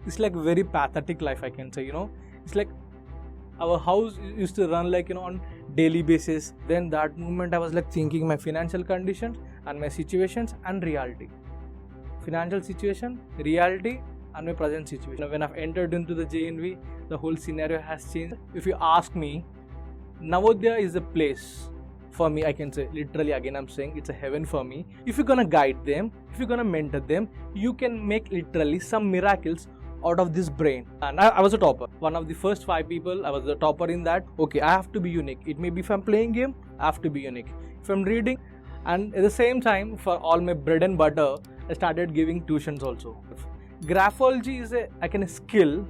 It's like very pathetic life, I can say, It's like our house used to run like, on daily basis. Then that moment I was like thinking my financial conditions and my situations and reality. Financial situation, reality and my present situation. When I've entered into the JNV, the whole scenario has changed. If you ask me, Navodaya is a place for me, I can say, literally again I'm saying it's a heaven for me. If you're gonna guide them, if you're gonna mentor them, you can make literally some miracles out of this brain. And I was a topper. One of the first 5 people, I was the topper in that. Okay, I have to be unique. It may be if I'm playing game, I have to be unique. If I'm reading, and at the same time, for all my bread and butter, I started giving tuitions also. Graphology is a skill,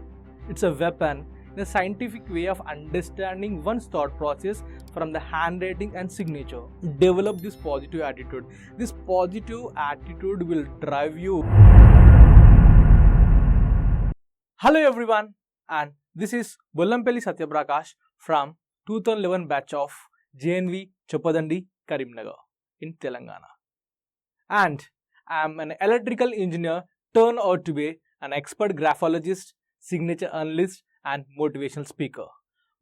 it's a weapon, in a scientific way of understanding one's thought process from the handwriting and signature. Develop this positive attitude. This positive attitude will drive you. Hello everyone, and this is Bollampelli Sathy Prakash from 2011 batch of JNV Choppadandi, Karimnagar in Telangana. And I am an electrical engineer turned out to be an expert graphologist, signature analyst and motivational speaker.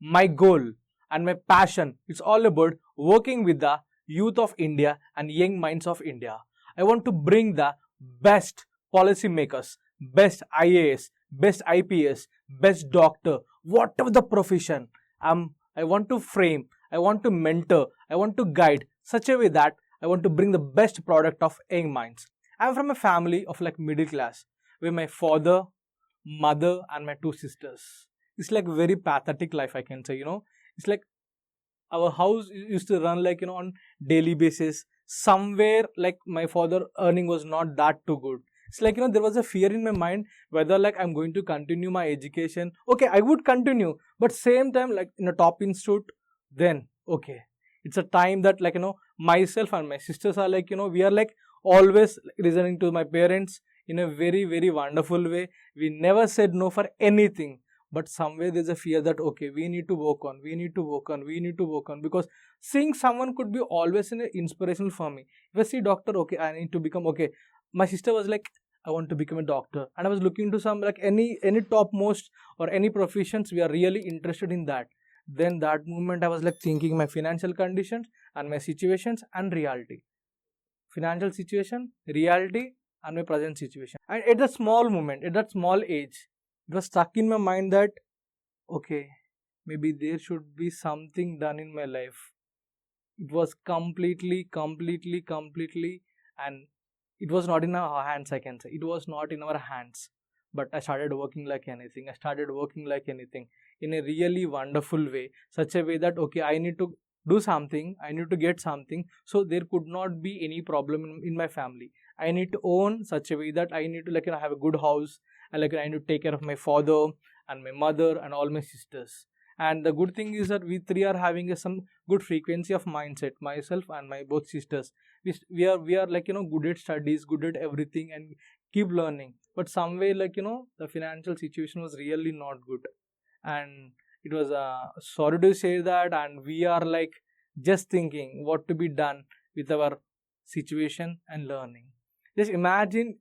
My goal and my passion is all about working with the youth of India and young minds of India. I want to bring the best policy makers, best IAS, best IPS, best doctor, whatever the profession. I want to frame, I want to mentor, I want to guide such a way that I want to bring the best product of young minds. I am from a family of like middle class, where my father, mother and my 2 sisters. It's like very pathetic life, I can say, It's like our house used to run like, on daily basis. Somewhere like my father earning was not that too good. It's like, there was a fear in my mind whether like I'm going to continue my education. Okay, I would continue, but same time like in a top institute, then okay. It's a time that like, myself and my sisters are like, we are like always listening to my parents in a very, very wonderful way. We never said no for anything. But somewhere there's a fear that, okay, we need to work on, because seeing someone could be always an inspirational for me. If I see doctor, okay, I need to become, okay. My sister was like, I want to become a doctor. And I was looking to some, like any topmost or any professions, we are really interested in that. Then that moment I was like thinking my financial conditions and my situations and reality. Financial situation, reality and my present situation. And at that small moment, at that small age, it was stuck in my mind that, okay, maybe there should be something done in my life. It was completely, and it was not in our hands, I can say. It was not in our hands. But I started working like anything. In a really wonderful way. Such a way that, okay, I need to do something. I need to get something. So there could not be any problem in my family. I need to own such a way that I need to have a good house. And I need to take care of my father and my mother and all my sisters. And the good thing is that we 3 are having some good frequency of mindset, myself and my both sisters. We are like, good at studies, good at everything and keep learning. But some way like, the financial situation was really not good. And it was, sorry to say that, and we are like just thinking what to be done with our situation and learning. Just imagine,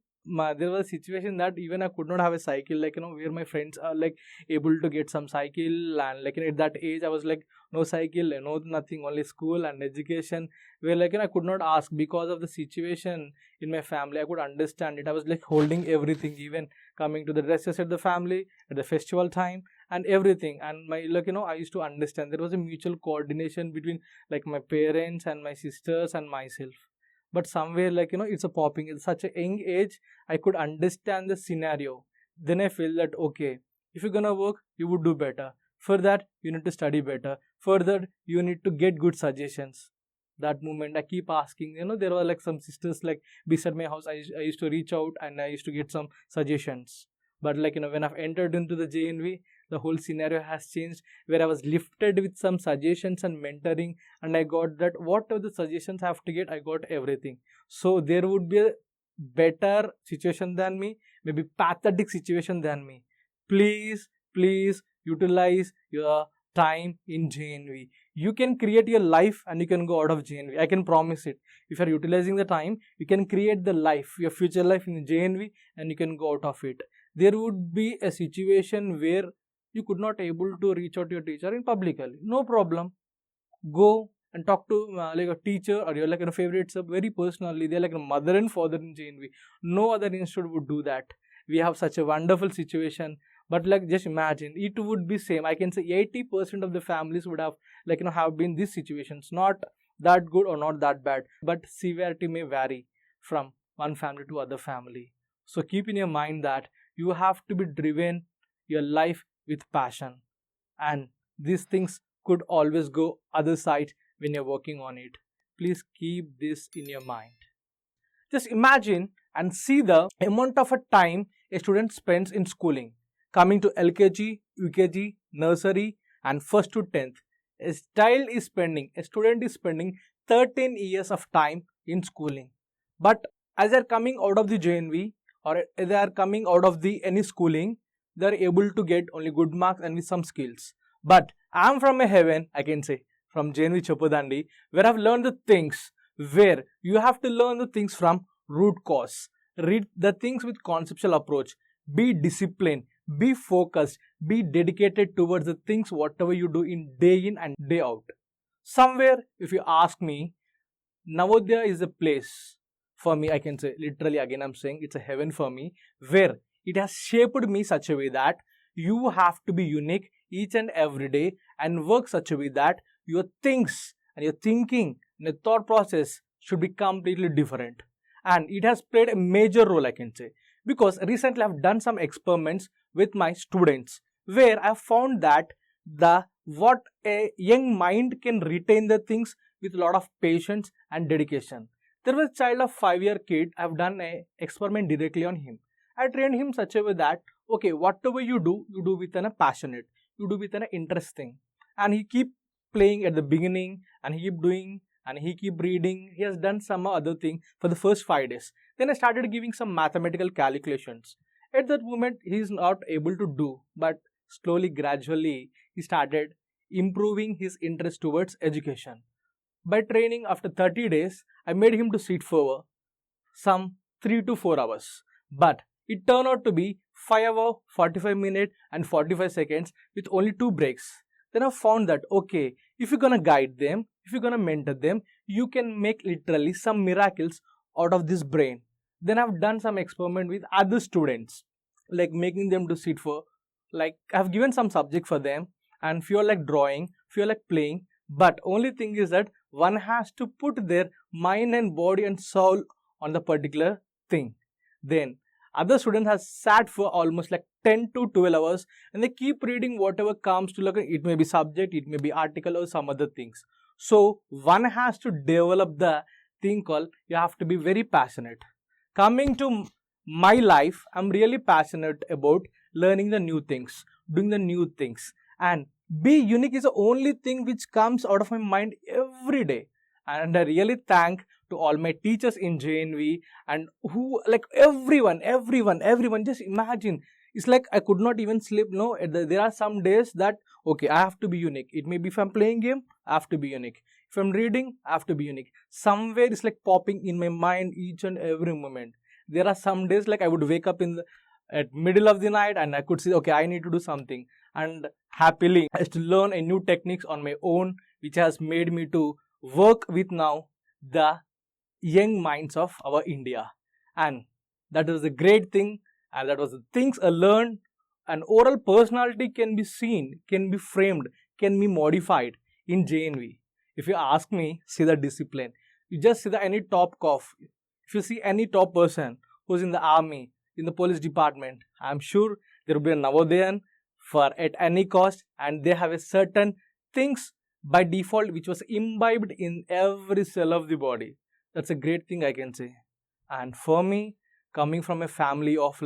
there was a situation that even I could not have a cycle, like, where my friends are like able to get some cycle, and like at that age I was like no cycle, no nothing, only school and education, where like I could not ask because of the situation in my family. I could understand it. I was like holding everything, even coming to the dresses at the family, at the festival time and everything. And my I used to understand there was a mutual coordination between like my parents and my sisters and myself. But somewhere like, it's a popping. At such a young age, I could understand the scenario. Then I feel that, okay, if you're gonna work, you would do better. For that, you need to study better. Further, you need to get good suggestions. That moment, I keep asking, there were like some sisters like beside my house. I used to reach out and I used to get some suggestions. But like, when I've entered into the JNV, the whole scenario has changed, where I was lifted with some suggestions and mentoring, and I got that whatever the suggestions I have to get, I got everything. So there would be a better situation than me, maybe pathetic situation than me. Please utilize your time in JNV. You can create your life and you can go out of JNV. I can promise it. If you are utilizing the time, you can create the life, your future life in JNV, and you can go out of it. there would be a situation where you could not able to reach out to your teacher in publicly. No problem. Go and talk to like a teacher or your like favorite sub very personally. They're like a mother and father in JNV. No other institute would do that. We have such a wonderful situation. But like just imagine, it would be same. I can say 80% of the families would have like have been these situations. Not that good or not that bad, but severity may vary from one family to other family. So keep in your mind that you have to be driven your life with passion, and these things could always go other side when you're working on it. Please keep this in your mind. Just imagine and see the amount of a time a student spends in schooling. Coming to LKG, UKG, nursery and 1st to 10th. A student is spending 13 years of time in schooling. But as they are coming out of the JNV or they are coming out of the any schooling, they are able to get only good marks and with some skills. But I am from a heaven, I can say, from JNV Chapadandi, where I have learned the things where you have to learn the things from root cause. Read the things with conceptual approach. Be disciplined, be focused, be dedicated towards the things whatever you do in and day out. Somewhere, if you ask me, Navodaya is a place for me, I can say, literally again I'm saying it's a heaven for me, where it has shaped me such a way that you have to be unique each and every day and work such a way that your things and your thinking and your thought process should be completely different. And it has played a major role, I can say, because recently I've done some experiments with my students where I found that what a young mind can retain the things with a lot of patience and dedication. There was a child of 5-year kid. I've done an experiment directly on him. I trained him such a way that okay, whatever you do with a passionate, you do with an interesting, and he keep playing at the beginning and he keep doing and he keep reading. He has done some other thing for the first 5 days. Then I started giving some mathematical calculations. At that moment, he is not able to do, but slowly, gradually, he started improving his interest towards education. By training after 30 days, I made him to sit for some 3 to 4 hours. But it turned out to be 5 hours, 45 minutes and 45 seconds with only 2 breaks. Then I found that okay, if you're gonna guide them, if you're gonna mentor them, you can make literally some miracles out of this brain. Then I've done some experiment with other students, like making them to sit for, like I've given some subject for them, and few are like drawing, few are like playing, but only thing is that one has to put their mind and body and soul on the particular thing. Then other students have sat for almost like 10 to 12 hours and they keep reading whatever comes to, like it may be subject, it may be article or some other things. So one has to develop the thing called you have to be very passionate. Coming to my life, I'm really passionate about learning the new things, doing the new things, and be unique is the only thing which comes out of my mind every day. And I really thank to all my teachers in JNV and who, like everyone, just imagine, it's like I could not even sleep. No, there are some days that okay, I have to be unique. It may be if I'm playing game, I have to be unique. If I'm reading, I have to be unique. Somewhere it's like popping in my mind each and every moment. There are some days like I would wake up at middle of the night and I could see okay, I need to do something, and happily I used to learn a new techniques on my own, which has made me to work with now the young minds of our India. And that was a great thing, and that was the things I learned. An oral personality can be seen, can be framed, can be modified in JNV. If you ask me, see the discipline. You just see any top cough. If you see any top person who's in the army, in the police department, I'm sure there will be a Navodayan for at any cost, and they have a certain things by default which was imbibed in every cell of the body. That's a great thing I can say. And for me, coming from a family of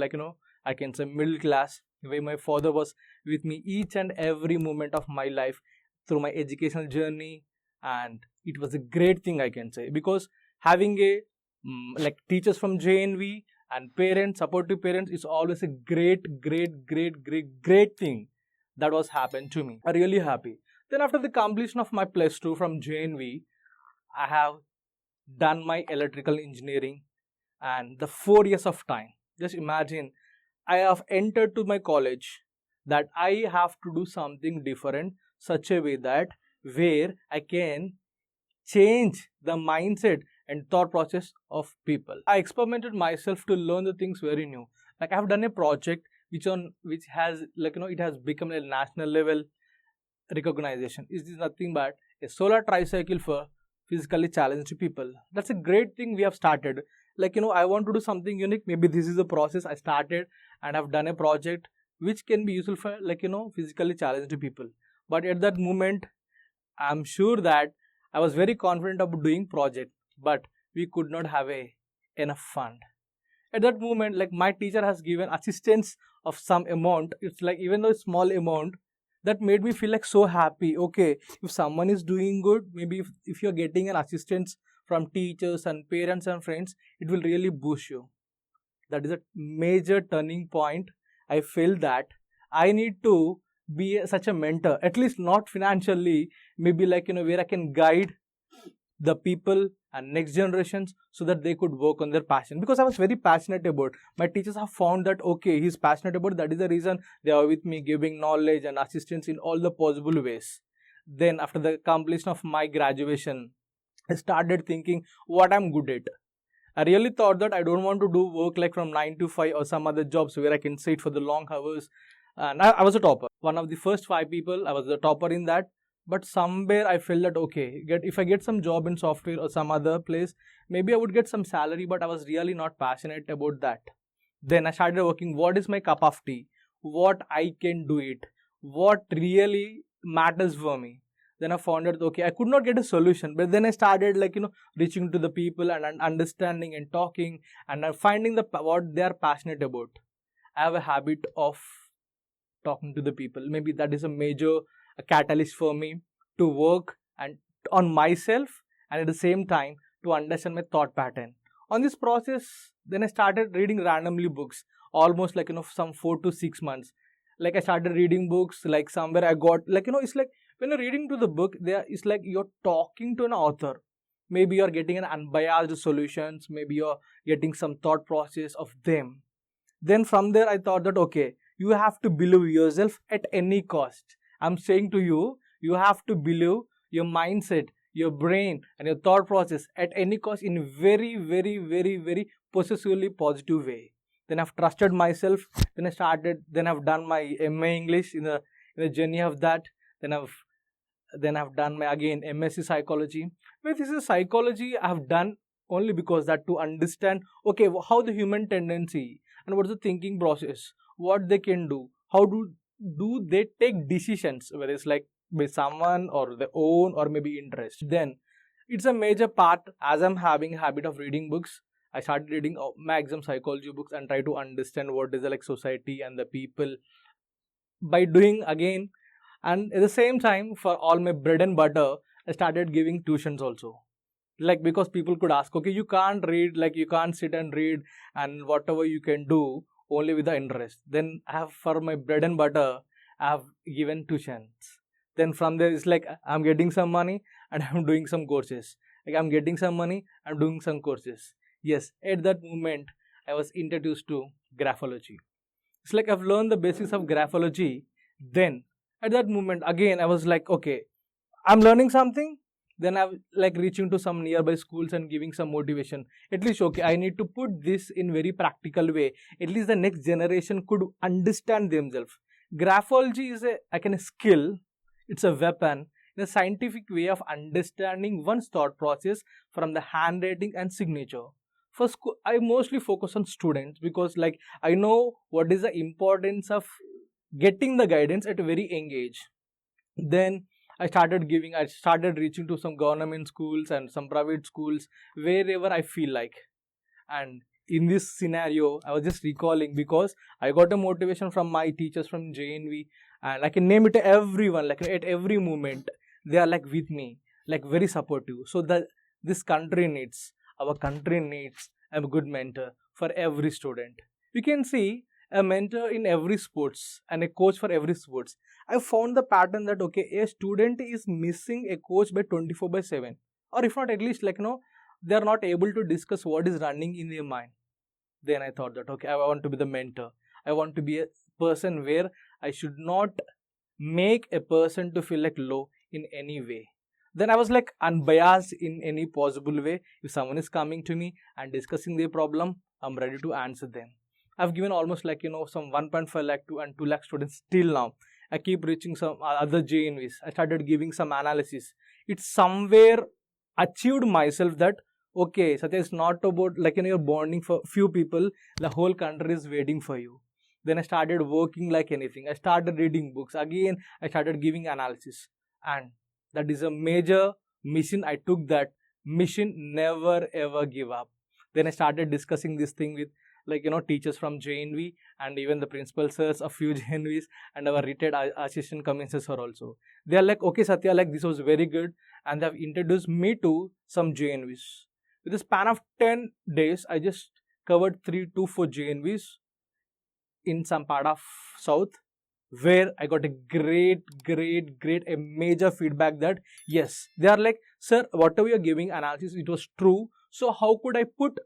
I can say middle class, where my father was with me each and every moment of my life through my educational journey, and it was a great thing I can say, because having a like teachers from JNV and parents, supportive parents, is always a great thing that was happened to me. I'm really happy. Then after the completion of my +2 from JNV, I have done my electrical engineering, and the 4 years of time. Just imagine, I have entered to my college that I have to do something different, such a way that where I can change the mindset and thought process of people. I experimented myself to learn the things very new. Like I have done a project which has it has become a national level recognition. Is this nothing but a solar tricycle for physically challenged people? That's a great thing we have started. I want to do something unique. Maybe this is the process I started and I've done a project which can be useful for physically challenged people. But at that moment, I'm sure that I was very confident about doing project, but we could not have enough fund. At that moment, my teacher has given assistance of some amount. It's like even though it's small amount, that made me feel like so happy. Okay, if someone is doing good, maybe if you're getting an assistance from teachers and parents and friends, it will really boost you. That is a major turning point. I feel that I need to be such a mentor, at least not financially, maybe where I can guide the people and next generations so that they could work on their passion, because I was very passionate about. My teachers have found that okay, he's passionate about, that is the reason they are with me, giving knowledge and assistance in all the possible ways. Then after the completion of my graduation, I started thinking what I'm good at. I really thought that I don't want to do work like from 9 to 5 or some other jobs where I can sit for the long hours. And I was a topper. One of the first 5 people, I was the topper in that. But somewhere I felt that okay, if I get some job in software or some other place, maybe I would get some salary, but I was really not passionate about that. Then I started working, what is my cup of tea? What I can do it? What really matters for me? Then I found out, okay, I could not get a solution. But then I started reaching to the people and understanding and talking and finding what they are passionate about. I have a habit of talking to the people. Maybe that is a major catalyst for me to work and on myself, and at the same time to understand my thought pattern. On this process, then I started reading randomly books, almost some 4 to 6 months. I started reading books, somewhere I got it's like when you're reading to the book, it's like you're talking to an author. Maybe you're getting an unbiased solutions, maybe you're getting some thought process of them. Then from there I thought that okay, you have to believe yourself at any cost. I'm saying to you, you have to believe your mindset, your brain and your thought process at any cost in very, very, very, very possessively positive way. Then I've trusted myself. Then I've done my MA English in the journey of that. Then I've done my again MSc Psychology. But this is psychology I've done only because that to understand okay how the human tendency and what's the thinking process, what they can do, how do they take decisions, whether it's by someone or their own or maybe interest. Then it's a major part. As I'm having a habit of reading books, I started reading maximum psychology books and try to understand what is the society and the people by doing again. And at the same time, for all my bread and butter, I started giving tuitions also. Because people could ask, okay, you can't read, you can't sit and read and whatever you can do only with the interest. Then I have, for my bread and butter, I have given tuitions. Then from there, it's I'm getting some money and I'm doing some courses. I'm getting some money, I'm doing some courses. Yes, at that moment, I was introduced to graphology. It's I've learned the basics of graphology. Then at that moment, again, I was okay, I'm learning something. Then I'm reaching to some nearby schools and giving some motivation. At least, okay, I need to put this in very practical way. At least the next generation could understand themselves. Graphology is a skill. It's a weapon in a scientific way of understanding one's thought process from the handwriting and signature. First, I mostly focus on students because I know what is the importance of getting the guidance at a very young age. Then I started reaching to some government schools and some private schools wherever I feel like. And in this scenario, I was just recalling because I got a motivation from my teachers from JNV, and I can name it to everyone, at every moment, they are with me, very supportive. So that our country needs a good mentor for every student. You can see a mentor in every sports and a coach for every sports. I found the pattern that okay, a student is missing a coach by 24/7, or if not at least they are not able to discuss what is running in their mind. Then I thought that okay, I want to be the mentor. I want to be a person where I should not make a person to feel like low in any way. Then I was like unbiased in any possible way. If someone is coming to me and discussing their problem, I'm ready to answer them. I've given almost like some 1.5 lakh to and 2 lakh students till now. I keep reaching some other JNVs. I started giving some analysis. It's somewhere achieved myself that okay, Satya, it's not about like you're bonding for few people. The whole country is waiting for you. Then I started working like anything. I started reading books. Again, I started giving analysis. And that is a major mission. I took that mission, never ever give up. Then I started discussing this thing with teachers from JNV and even the principal sirs of few JNVs and our retired assistant commissioners are also. They are like, okay Satya, like this was very good, and they have introduced me to some JNVs. With the span of 10 days, I just covered 3 to 4 JNVs in some part of South, where I got a great a major feedback that yes, they are like, sir, whatever you're giving analysis, it was true. So how could I put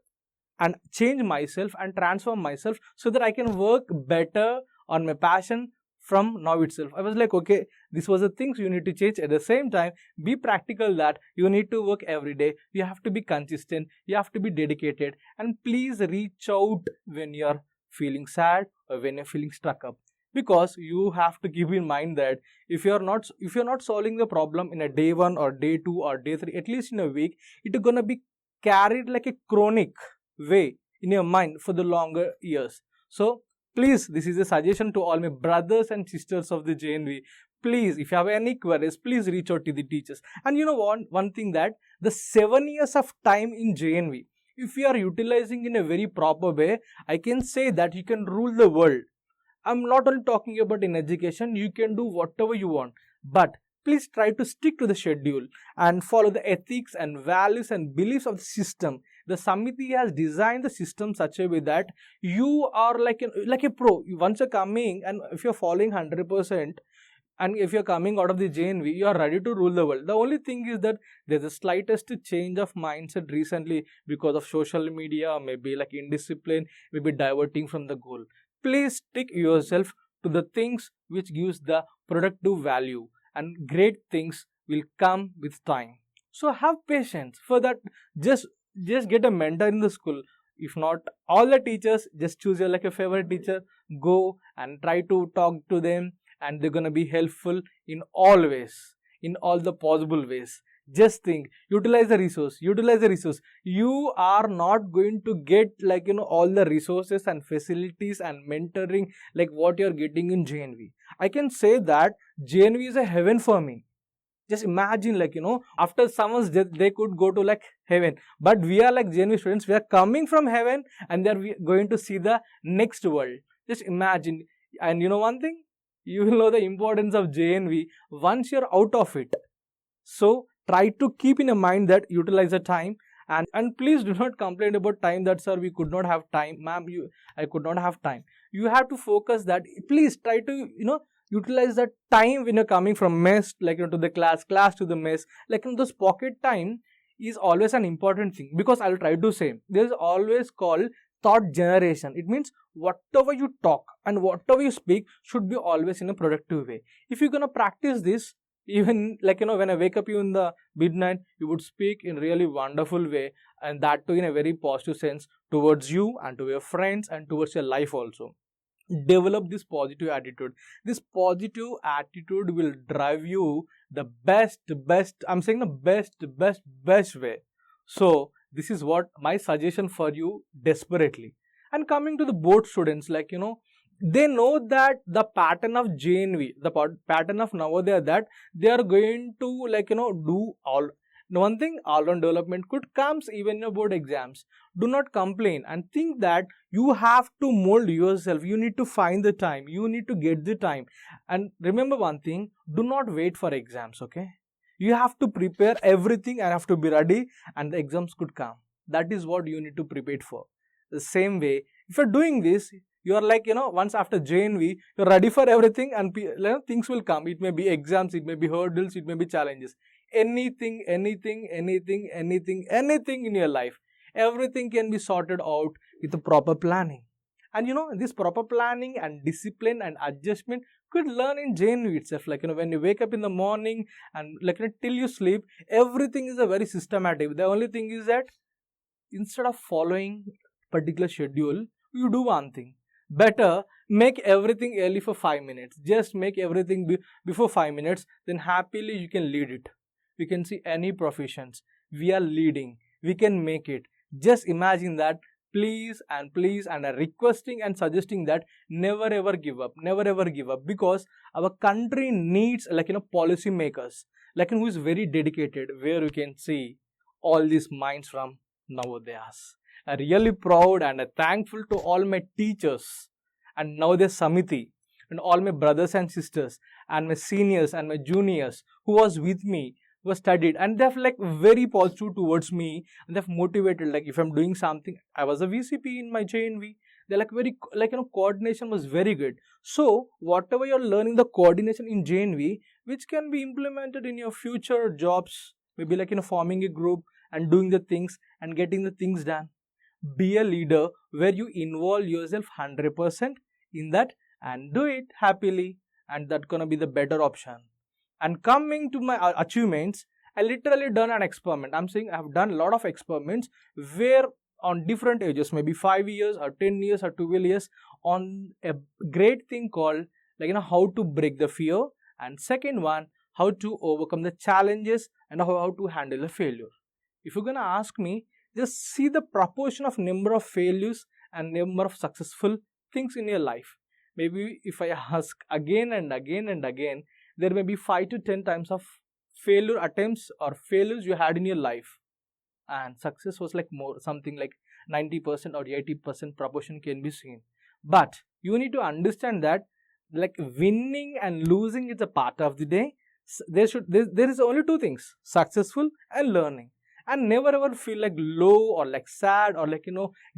and change myself and transform myself so that I can work better on my passion from now itself? I was like, okay, this was the things you need to change. At the same time, be practical that you need to work every day. You have to be consistent. You have to be dedicated. And please reach out when you're feeling sad or when you're feeling stuck up. Because you have to keep in mind that if you're not solving the problem in a day 1 or day 2 or day 3, at least in a week, it's gonna be carried like a chronic way in your mind for the longer years. So please, this is a suggestion to all my brothers and sisters of the JNV. Please, if you have any queries, please reach out to the teachers. And you know one thing, that the 7 years of time in JNV, if you are utilizing in a very proper way, I can say that you can rule the world. I'm not only talking about in education, you can do whatever you want, but please try to stick to the schedule and follow the ethics and values and beliefs of the system. The Samiti has designed the system such a way that you are like a pro. Once you're coming and if you're following 100%, and if you're coming out of the JNV, you are ready to rule the world. The only thing is that there's a slightest change of mindset recently because of social media, or maybe like indiscipline, maybe diverting from the goal. Please stick yourself to the things which gives the productive value, and great things will come with time. So have patience. For that, just get a mentor in the school. If not all the teachers, just choose your like a favorite teacher, go and try to talk to them, and they're gonna be helpful in all ways, in all the possible ways. Just think, utilize the resource. You are not going to get all the resources and facilities and mentoring like what you're getting in JNV. I can say that JNV is a heaven for me. Just imagine after someone's death, they could go to like heaven. But we are like JNV students, we are coming from heaven and they're going to see the next world. Just imagine. And you know one thing? You will know the importance of JNV once you're out of it. So try to keep in mind that utilize the time, and please do not complain about time that sir, we could not have time. Ma'am, I could not have time. You have to focus that. Please try to utilize that time when you're coming from mess to the class to the mess. Those pocket time is always an important thing, because I'll try to say there is always called thought generation. It means whatever you talk and whatever you speak should be always in a productive way. If you're gonna practice this, even when I wake up you in the midnight, you would speak in really wonderful way, and that too in a very positive sense towards you and to your friends and towards your life also. Develop this positive attitude. This positive attitude will drive you the best, I'm saying the best way. So this is what my suggestion for you desperately. And coming to the board students, they know that the pattern of JNV, the pattern of Navodaya, that they are going to do all. One thing, all-round development could comes even in your board exams. Do not complain and think that you have to mold yourself. You need to find the time. You need to get the time. And remember one thing, do not wait for exams, okay? You have to prepare everything and have to be ready, and the exams could come. That is what you need to prepare for. The same way, if you're doing this, you are once after JNV, you're ready for everything, and things will come. It may be exams, it may be hurdles, it may be challenges. Anything in your life, everything can be sorted out with a proper planning. And this proper planning and discipline and adjustment could learn in JNV itself. When you wake up in the morning and till you sleep, everything is a very systematic. The only thing is that instead of following particular schedule, you do one thing. Better make everything early for 5 minutes. Just make everything before 5 minutes. Then happily you can lead it. We can see any professions. We are leading. We can make it. Just imagine that. Please and requesting and suggesting that never ever give up. Never ever give up, because our country needs policy makers who is very dedicated, where you can see all these minds from Navodayas. I'm really proud and thankful to all my teachers and Navodaya Samiti and all my brothers and sisters and my seniors and my juniors who was with me, who studied, and they've very positive towards me, and they've motivated. If I'm doing something, I was a VCP in my JNV. They're very coordination was very good. So whatever you're learning, the coordination in JNV, which can be implemented in your future jobs, maybe forming a group and doing the things and getting the things done. Be a leader where you involve yourself 100% in that and do it happily, and that's gonna be the better option. And coming to my achievements, I literally done an experiment. I'm saying I've done a lot of experiments where on different ages, maybe 5 years or 10 years or 12 years, on a great thing called how to break the fear, and second one, how to overcome the challenges and how to handle a failure. If you're gonna ask me, just see the proportion of number of failures and number of successful things in your life. Maybe if I ask again and again and again, there may be 5 to 10 times of failure attempts or failures you had in your life, and success was more, something 90% or 80% proportion can be seen. But you need to understand that winning and losing is a part of the day. There is only two things: successful and learning. And never ever feel low or sad or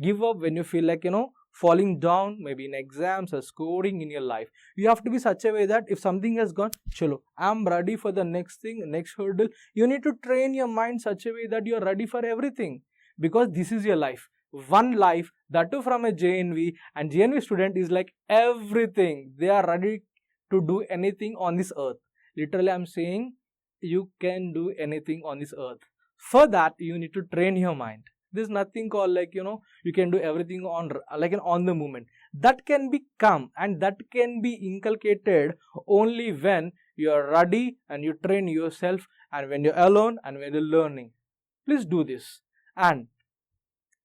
give up when you feel falling down, maybe in exams or scoring in your life. You have to be such a way that if something has gone, chalo, I'm ready for the next thing, next hurdle. You need to train your mind such a way that you're ready for everything, because this is your life. One life, that too from a JNV, and JNV student is everything. They are ready to do anything on this earth. Literally, I'm saying you can do anything on this earth. For that, you need to train your mind. There's nothing called you can do everything on the moment. That can become and that can be inculcated only when you are ready and you train yourself, and when you're alone and when you're learning. Please do this. And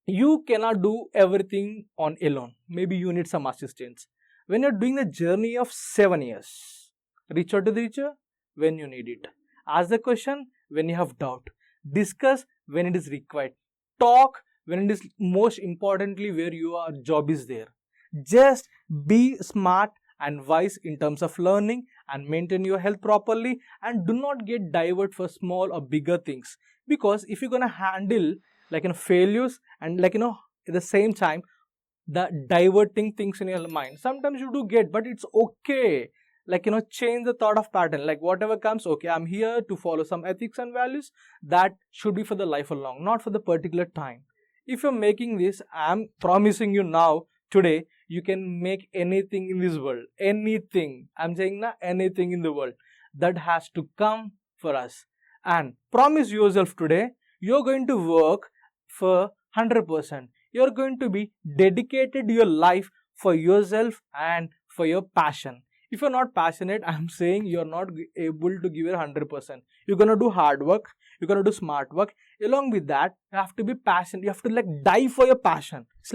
you cannot do everything on alone. Maybe you need some assistance. When you're doing the journey of 7 years, reach out to the teacher when you need it. Ask the question when you have doubt. Discuss when it is required. Talk when it is most importantly where your job is there. Just be smart and wise in terms of learning and maintain your health properly, and do not get diverted for small or bigger things, because if you're gonna handle failures and at the same time the diverting things in your mind, sometimes you do get, but it's okay. Change the thought of pattern. Whatever comes, okay, I'm here to follow some ethics and values that should be for the life along, not for the particular time. If you're making this, I'm promising you now, today, you can make anything in this world. Anything. I'm saying anything in the world. That has to come for us. And promise yourself today, you're going to work for 100%. You're going to be dedicated your life for yourself and for your passion. If you're not passionate, I'm saying you're not able to give your 100%. You're going to do hard work. You're going to do smart work. Along with that, you have to be passionate. You have to die for your passion. It's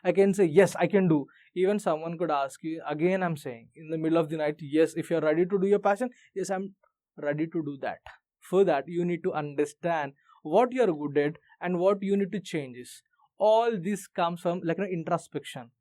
I can say, yes, I can do. Even someone could ask you, again I'm saying, in the middle of the night, yes, if you're ready to do your passion, yes, I'm ready to do that. For that, you need to understand what you're good at and what you need to change is. All this comes from introspection.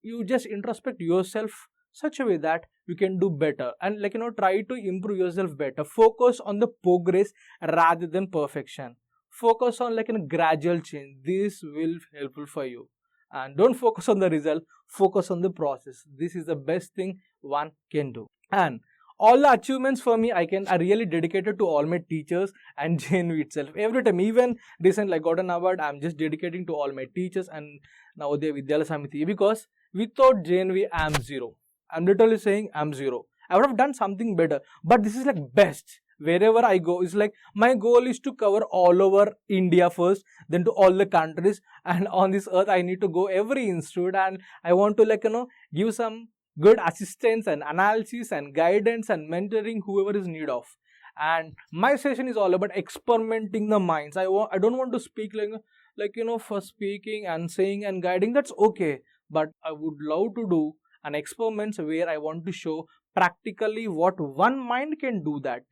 You just introspect yourself such a way that you can do better and try to improve yourself better. Focus on the progress rather than perfection. Focus on gradual change. This will be helpful for you. And don't focus on the result, focus on the process. This is the best thing one can do. And all the achievements for me, I really dedicated to all my teachers and JNV itself. Every time, even recently I got an award, I'm just dedicating to all my teachers and Navodaya Vidyalaya Samiti, because without JNV I'm zero. I'm literally saying I'm zero. I would have done something better, but this is like best. Wherever I go, it's like my goal is to cover all over India first, then to all the countries, and on this earth I need to go every institute, and I want to give some good assistance and analysis and guidance and mentoring whoever is need of. And my session is all about experimenting the minds. I don't want to speak for speaking and saying and guiding, that's okay, but I would love to do an experiments where I want to show practically what one mind can do that.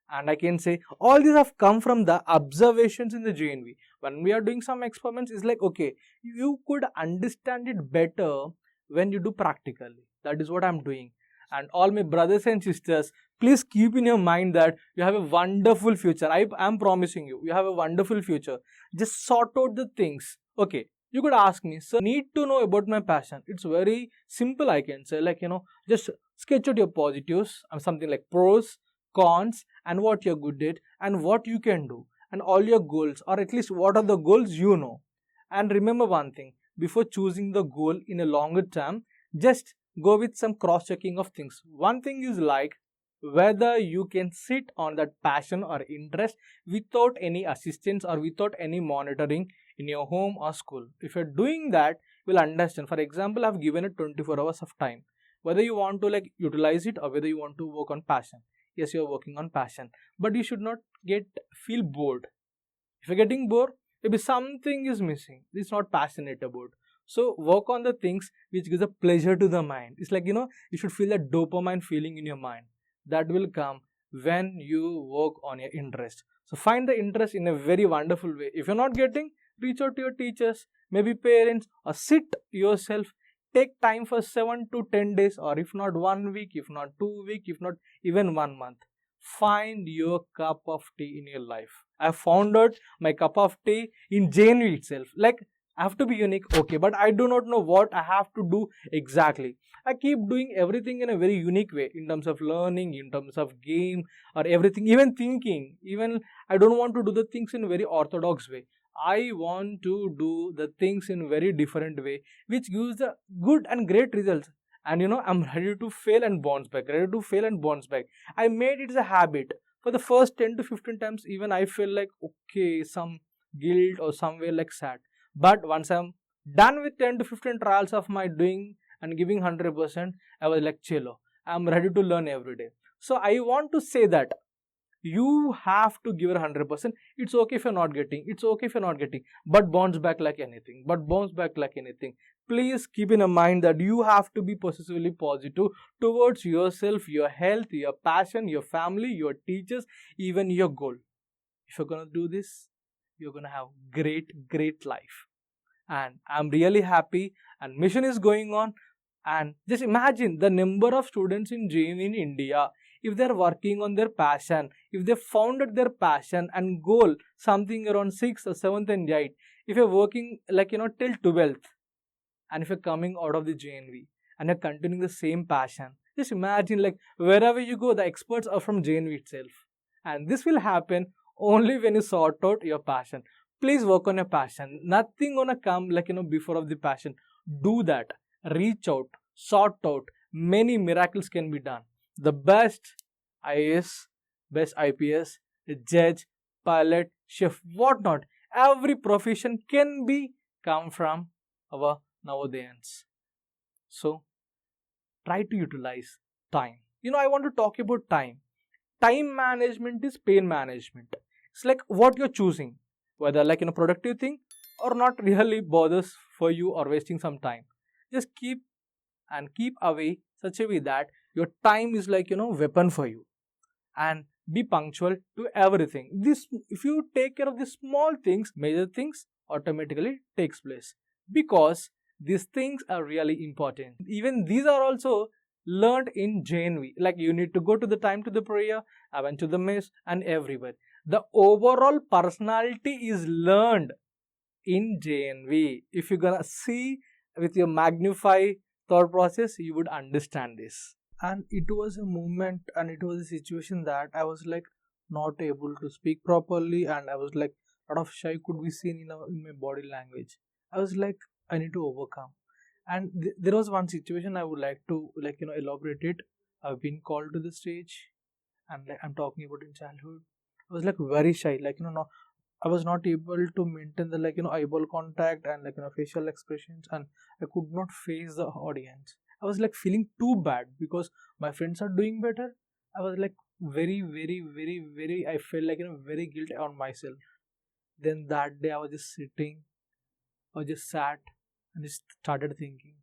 And I can say all these have come from the observations in the JNV. When we are doing some experiments, it's like, okay, you could understand it better when you do practically. That is what I'm doing. And all my brothers and sisters, please keep in your mind that you have a wonderful future. I am promising you, you have a wonderful future. Just sort out the things. Okay, you could ask me, sir, need to know about my passion. It's very simple, I can say. Just sketch out your positives and something like pros, cons, and what you're good at and what you can do, and all your goals, or at least what are the goals you know. And remember one thing, before choosing the goal in a longer term, just go with some cross checking of things. One thing is like whether you can sit on that passion or interest without any assistance or without any monitoring in your home or school. If you're doing that, you'll understand. For example, I've given it 24 hours of time, whether you want to utilize it or whether you want to work on passion. Yes, you're working on passion, but you should not feel bored. If you're getting bored, maybe something is missing. It's not passionate about. So work on the things which gives a pleasure to the mind. It's like, you should feel that dopamine feeling in your mind. That will come when you work on your interest. So find the interest in a very wonderful way. If you're not getting, reach out to your teachers, maybe parents, or sit yourself. Take time for 7 to 10 days, or if not 1 week, if not 2 weeks, if not even 1 month. Find your cup of tea in your life. I found out my cup of tea in JNV itself. I have to be unique, okay, but I do not know what I have to do exactly. I keep doing everything in a very unique way, in terms of learning, in terms of game, or everything, even thinking. Even I don't want to do the things in a very orthodox way. I want to do the things in a very different way, which gives the good and great results. And I'm ready to fail and bounce back, ready to fail and bounce back. I made it as a habit. For the first 10 to 15 times, even I feel like, okay, some guilt or somewhere like sad. But once I'm done with 10 to 15 trials of my doing and giving 100%, I was like, chillo, I'm ready to learn every day. So I want to say that you have to give it 100%. It's okay if you're not getting. It's okay if you're not getting. But bounce back like anything. Please keep in mind that you have to be possessively positive towards yourself, your health, your passion, your family, your teachers, even your goal. If you're going to do this, you're going to have great life. And I'm really happy, and mission is going on. And just imagine the number of students in JNV in India, if they're working on their passion, if they founded their passion and goal something around 6th or 7th and 8th, if you're working till 12th, and if you're coming out of the JNV and you're continuing the same passion, just imagine wherever you go, the experts are from JNV itself. And this will happen only when you sort out your passion. Please work on your passion. Nothing gonna come before of the passion. Do that. Reach out. Sort out. Many miracles can be done. The best IAS, best IPS, judge, pilot, chef, whatnot. Every profession can be come from our Navodayans. So try to utilize time. I want to talk about time. Time management is pain management. It's like what you're choosing, whether productive thing or not really bothers for you or wasting some time. Just keep away such a way that your time is weapon for you, and be punctual to everything. This, if you take care of the small things, major things automatically takes place, because these things are really important. Even these are also learned in JNV. You need to go to the time to the prayer, I went to the mess, and everywhere. The overall personality is learned in JNV. If you're gonna see with your magnify thought process, you would understand this. And it was a moment, and it was a situation that I was not able to speak properly, and I was a lot of shy could be seen in my body language. I was I need to overcome. And there was one situation I would like to elaborate it. I've been called to the stage, and I'm talking about in childhood. I was very shy, no, I was not able to maintain the eyeball contact and facial expressions, and I could not face the audience. I was feeling too bad because my friends are doing better. I was very, very, very, very. I felt very guilty on myself. Then that day I was just sitting, I just sat and just started thinking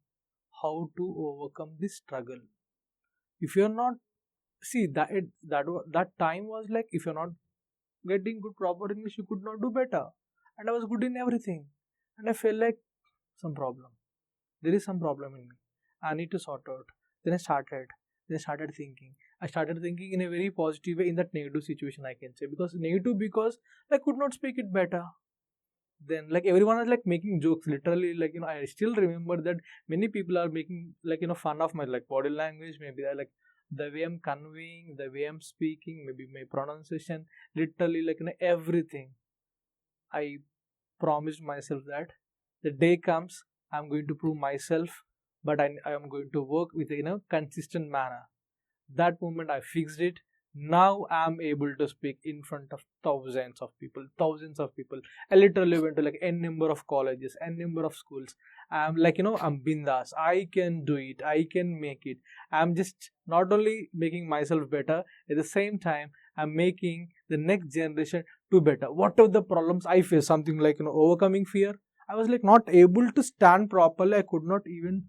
how to overcome this struggle. If you're not see that it, that time was if you're not getting good proper English, you could not do better. And I was good in everything. And I felt some problem. There is some problem in me. I need to sort out. Then I started. Then I started thinking. I started thinking in a very positive way in that negative situation, I can say. Because negative because I could not speak it better. Then everyone was making jokes. Literally, I still remember that many people are making fun of my body language. Maybe I the way I'm conveying, the way I'm speaking, maybe my pronunciation, literally everything. I promised myself that the day comes, I'm going to prove myself, but I am going to work with consistent manner. That moment I fixed it. Now I'm able to speak in front of thousands of people. I literally went to n number of colleges, n number of schools. I'm I'm bindas. I can do it. I can make it. I'm just not only making myself better, at the same time I'm making the next generation to better. Whatever the problems I face, something overcoming fear. I was not able to stand properly. I could not even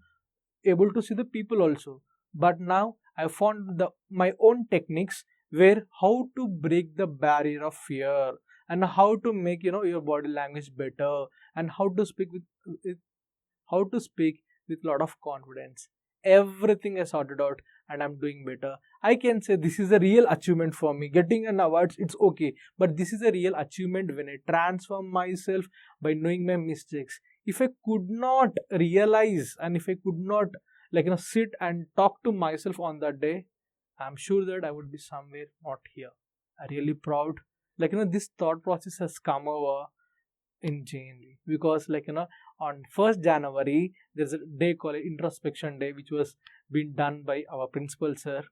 able to see the people also. But now I found my own techniques where how to break the barrier of fear and how to make your body language better and how to speak with how to speak with lot of confidence. Everything I sorted out and I'm doing better. I can say this is a real achievement for me. Getting an award, it's okay, but this is a real achievement when I transform myself by knowing my mistakes. If I could not realize and if I could not sit and talk to myself on that day, I'm sure that I would be somewhere not here. I'm really proud. This thought process has come over in January because on 1st January there's a day called introspection day which was being done by our principal sir.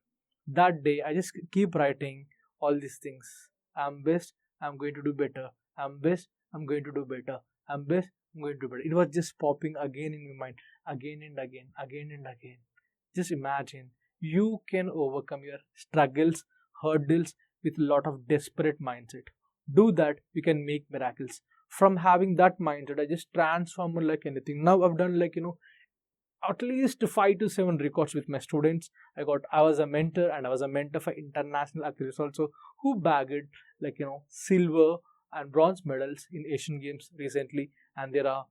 That day I just keep writing all these things. I'm best, I'm going to do better. I'm best, I'm going to do better. I'm best, I'm going to do better. It was just popping again in my mind, again and again, again and again. Just imagine you can overcome your struggles, hurdles with a lot of desperate mindset. Do that, you can make miracles. From having that mindset, I just transform it like anything. Now I've done at least 5 to 7 records with my students. I was a mentor and I was a mentor for international athletes also who bagged silver and bronze medals in Asian Games recently, and there are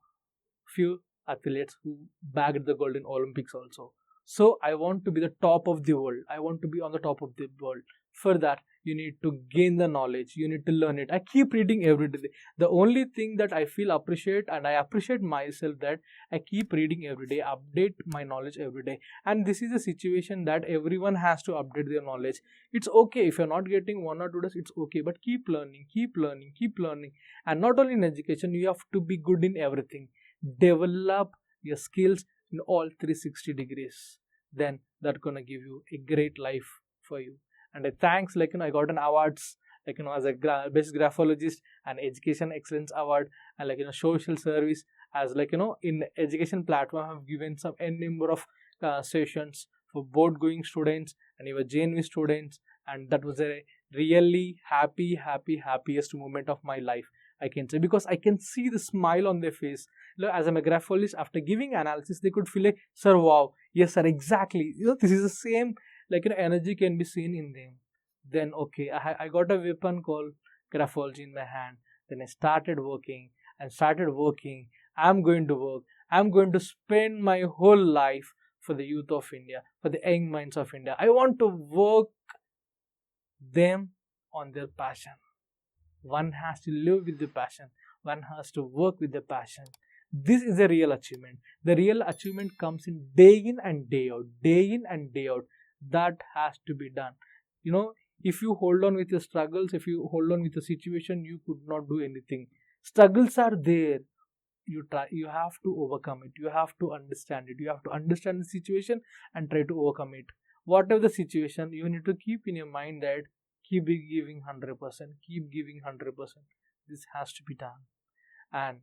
few athletes who bagged the gold in Olympics also. So I want to be the top of the world. I want to be on the top of the world. For that, you need to gain the knowledge. You need to learn it. I keep reading every day. The only thing that I feel appreciate, and I appreciate myself, that I keep reading every day, update my knowledge every day. And this is a situation that everyone has to update their knowledge. It's okay if you're not getting 1 or 2 days, it's okay. But keep learning, keep learning, keep learning. And not only in education, you have to be good in everything. Develop your skills in all 360 degrees. Then that's gonna give you a great life for you. And I thanks I got an awards as a best graphologist and education excellence award, and social service as in education platform I have given some n number of sessions for board going students and even JNV students, and that was a really happiest moment of my life, I can say, because I can see the smile on their face. As I'm a graphologist, after giving analysis, they could feel sir, wow, yes sir, exactly, this is the same energy can be seen in them. Then okay, I got a weapon called Graphology in my hand. Then I started working and started working. I'm going to work. I'm going to spend my whole life for the youth of India, for the young minds of India. I want to work them on their passion. One has to live with the passion. One has to work with the passion. This is a real achievement. The real achievement comes in and day out, day in and day out. That has to be done. If you hold on with your struggles, if you hold on with the situation, you could not do anything. Struggles are there. you have to overcome it. You have to understand it. You have to understand the situation and try to overcome it. Whatever the situation, you need to keep in your mind that keep giving 100%, keep giving 100%. This has to be done. And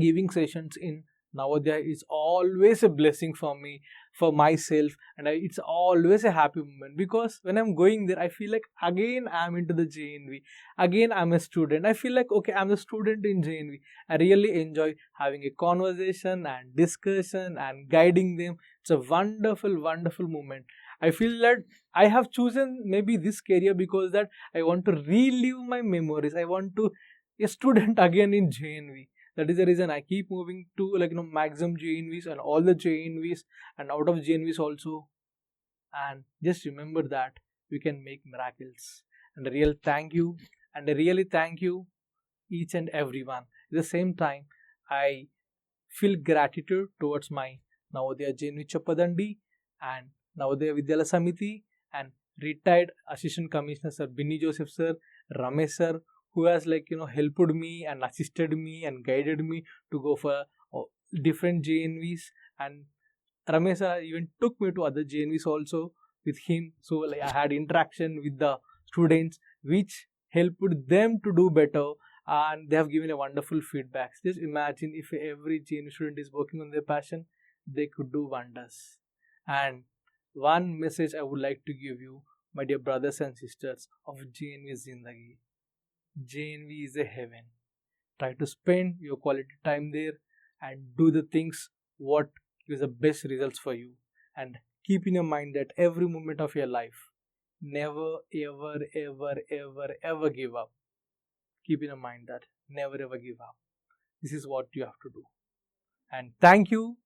giving sessions in Navodaya is always a blessing for me, for myself, and it's always a happy moment, because when I'm going there, I feel like again I'm into the JNV, again I'm a student. I feel like, okay, I'm a student in JNV. I really enjoy having a conversation and discussion and guiding them. It's a wonderful, wonderful moment. I feel that I have chosen maybe this career because that I want to relive my memories. I want to a student again in JNV. That is the reason I keep moving to maximum JNVs and all the JNVs and out of JNVs also. And just remember that we can make miracles. And a real thank you, and a really thank you each and everyone. At the same time, I feel gratitude towards my Navodaya JNV Chappadandi and Navodaya Vidyalaya Samiti and retired Assistant Commissioner Sir Binny Joseph Sir, Ramesh Sir, who has helped me and assisted me and guided me to go for different JNVs. And Ramesh sir even took me to other JNVs also with him. So I had interaction with the students which helped them to do better, and they have given a wonderful feedback. Just imagine if every JNV student is working on their passion, they could do wonders. And one message I would like to give you, my dear brothers and sisters of JNV Zindagi. JNV is a heaven. Try to spend your quality time there and do the things what gives the best results for you. And keep in your mind that every moment of your life, never ever ever ever ever give up. Keep in your mind that never ever give up. This is what you have to do. And thank you,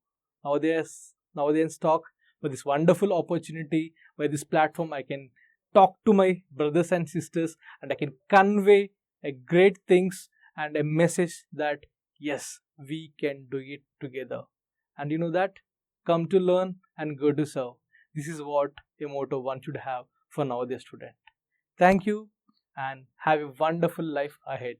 Navodayans Talk, for this wonderful opportunity. By this platform, I can talk to my brothers and sisters and I can convey a great things and a message that yes, we can do it together. And you know that, come to learn and go to serve. This is what a motto one should have for Navodaya student. Thank you and have a wonderful life ahead.